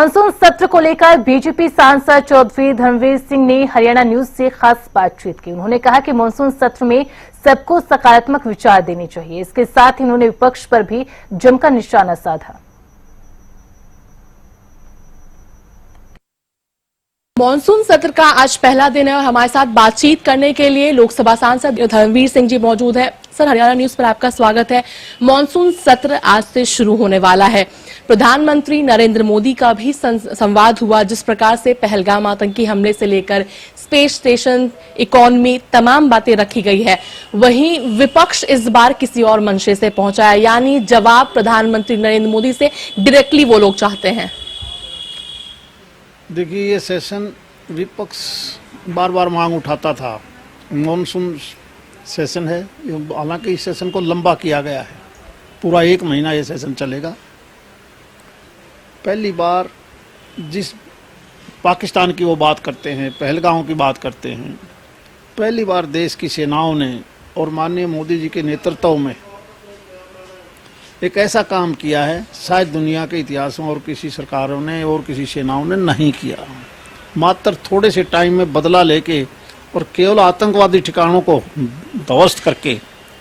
Monsoon सत्र को लेकर बीजेपी सांसद चौधरी धर्मवीर सिंह ने हरियाणा न्यूज से खास बातचीत की। उन्होंने कहा कि मानसून सत्र में सबको सकारात्मक विचार देने चाहिए। इसके साथ ही उन्होंने विपक्ष पर भी जमकर निशाना साधा। मॉनसून सत्र का आज पहला दिन है और हमारे साथ बातचीत करने के लिए लोकसभा सांसद धर्मवीर सिंह जी मौजूद हैं। सर, हरियाणा न्यूज पर आपका स्वागत है। मॉनसून सत्र आज से शुरू होने वाला है। प्रधानमंत्री नरेंद्र मोदी का भी संवाद हुआ। जिस प्रकार से पहलगाम आतंकी हमले से लेकर स्पेस स्टेशन, इकोनॉमी, तमाम बातें रखी गई है, वहीं विपक्ष इस बार किसी और मंशे से पहुंचा है, यानी जवाब प्रधानमंत्री नरेंद्र मोदी से डायरेक्टली वो लोग चाहते हैं। देखिए, ये सेशन विपक्ष बार बार मांग उठाता था। मॉनसून सेशन है, हालांकि इस सेशन को लंबा किया गया है, पूरा 1 महीना ये सेशन चलेगा। पहली बार जिस पाकिस्तान की वो बात करते हैं, पहलगाम की बात करते हैं, पहली बार देश की सेनाओं ने और माननीय मोदी जी के नेतृत्व में एक ऐसा काम किया है, शायद दुनिया के इतिहास में और किसी सरकारों ने और किसी सेनाओं ने नहीं किया। मात्र थोड़े से टाइम में बदला लेके और केवल आतंकवादी ठिकानों को ध्वस्त करके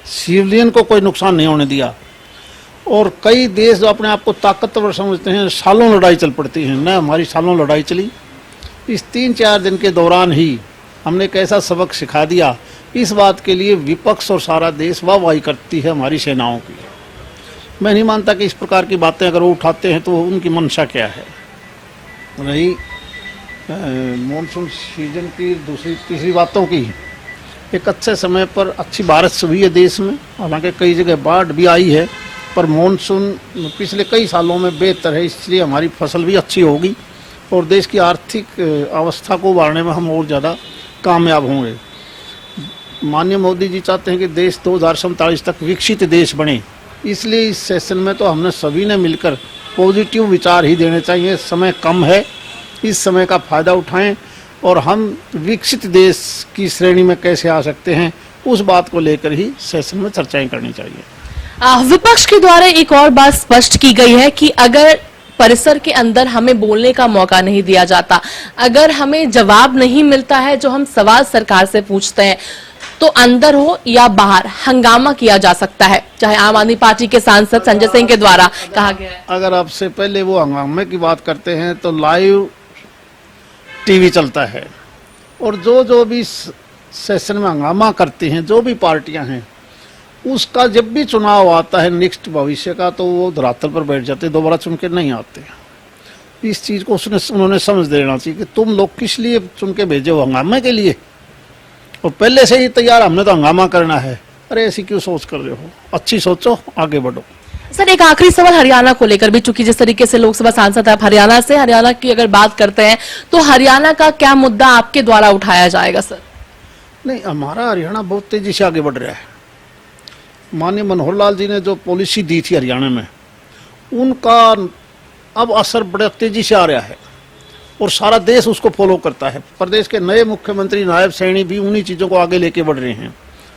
सिविलियन को कोई नुकसान नहीं होने दिया। और कई देश जो अपने आप को ताकतवर समझते हैं, सालों लड़ाई चल पड़ती हैं, न हमारी सालों लड़ाई चली। इस 3-4 दिन के दौरान ही हमने एक ऐसा सबक सिखा दिया। इस बात के लिए विपक्ष और सारा देश वाहवाही करती है हमारी सेनाओं की। मैं नहीं मानता कि इस प्रकार की बातें अगर वो उठाते हैं तो उनकी मंशा क्या है। रही मॉनसून सीजन की तीसरी बातों की, एक अच्छे समय पर अच्छी बारिश हुई है देश में। हालांकि कई जगह बाढ़ भी आई है, पर मॉनसून पिछले कई सालों में बेहतर है, इसलिए हमारी फसल भी अच्छी होगी और देश की आर्थिक अवस्था को उभारने में हम और ज़्यादा कामयाब होंगे। माननीय मोदी जी चाहते हैं कि देश 2047 तक विकसित देश बने, इसलिए इस सेशन में तो हमने सभी ने मिलकर पॉजिटिव विचार ही देने चाहिए। समय कम है, इस समय का फ़ायदा उठाएं और हम विकसित देश की श्रेणी में कैसे आ सकते हैं, उस बात को लेकर ही सेशन में चर्चाएं करनी चाहिए। विपक्ष के द्वारा एक और बात स्पष्ट की गई है कि अगर परिसर के अंदर हमें बोलने का मौका नहीं दिया जाता, अगर हमें जवाब नहीं मिलता है जो हम सवाल सरकार से पूछते हैं, तो अंदर हो या बाहर हंगामा किया जा सकता है, चाहे आम आदमी पार्टी के सांसद संजय सिंह के द्वारा कहा गया है। अगर आपसे पहले वो हंगामे की बात करते हैं तो लाइव टीवी चलता है और जो भी सेशन में हंगामा करती हैं, जो भी पार्टियां हैं, उसका जब भी चुनाव आता है नेक्स्ट भविष्य का, तो वो धरातल पर बैठ जाते, दोबारा चुन के नहीं आते। इस चीज़ को उन्होंने समझ देना चाहिए कि तुम लोग किस लिए चुन के भेजे हो, हंगामे के लिए, और पहले से ही तैयार हमने तो हंगामा करना है। अरे ऐसी क्यों सोच कर रहे हो, अच्छी सोचो, आगे बढ़ो। सर, एक आखिरी सवाल हरियाणा को लेकर भी, चूंकि जिस तरीके से लोकसभा सांसद आप हरियाणा से, हरियाणा की अगर बात करते हैं तो हरियाणा का क्या मुद्दा आपके द्वारा उठाया जाएगा? सर नहीं, हमारा हरियाणा बहुत तेजी से आगे बढ़ रहा है। माननीय मनोहर लाल जी ने जो पॉलिसी दी थी हरियाणा में, उनका अब असर बड़े तेजी से आ रहा है और सारा देश उसको फॉलो करता है। प्रदेश के नए मुख्यमंत्री नायब सैनी भी उन्हीं चीज़ों को आगे लेके बढ़ रहे हैं।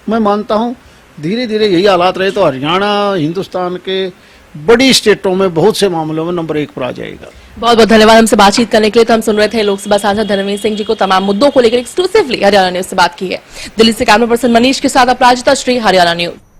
मैं मानता हूँ धीरे धीरे यही हालात रहे तो हरियाणा हिंदुस्तान के बड़ी स्टेटों में बहुत से मामलों में नंबर 1 पर आ जाएगा। बहुत बहुत धन्यवाद हमसे बातचीत करने के लिए। तो हम सुन रहे थे लोकसभा सांसद धर्मवीर सिंह जी को तमाम मुद्दों को लेकर एक्सक्लूसिवली हरियाणा न्यूज से बात की है। दिल्ली से कैमरा पर्सन मनीष के साथ अपराजिता श्री, हरियाणा न्यूज।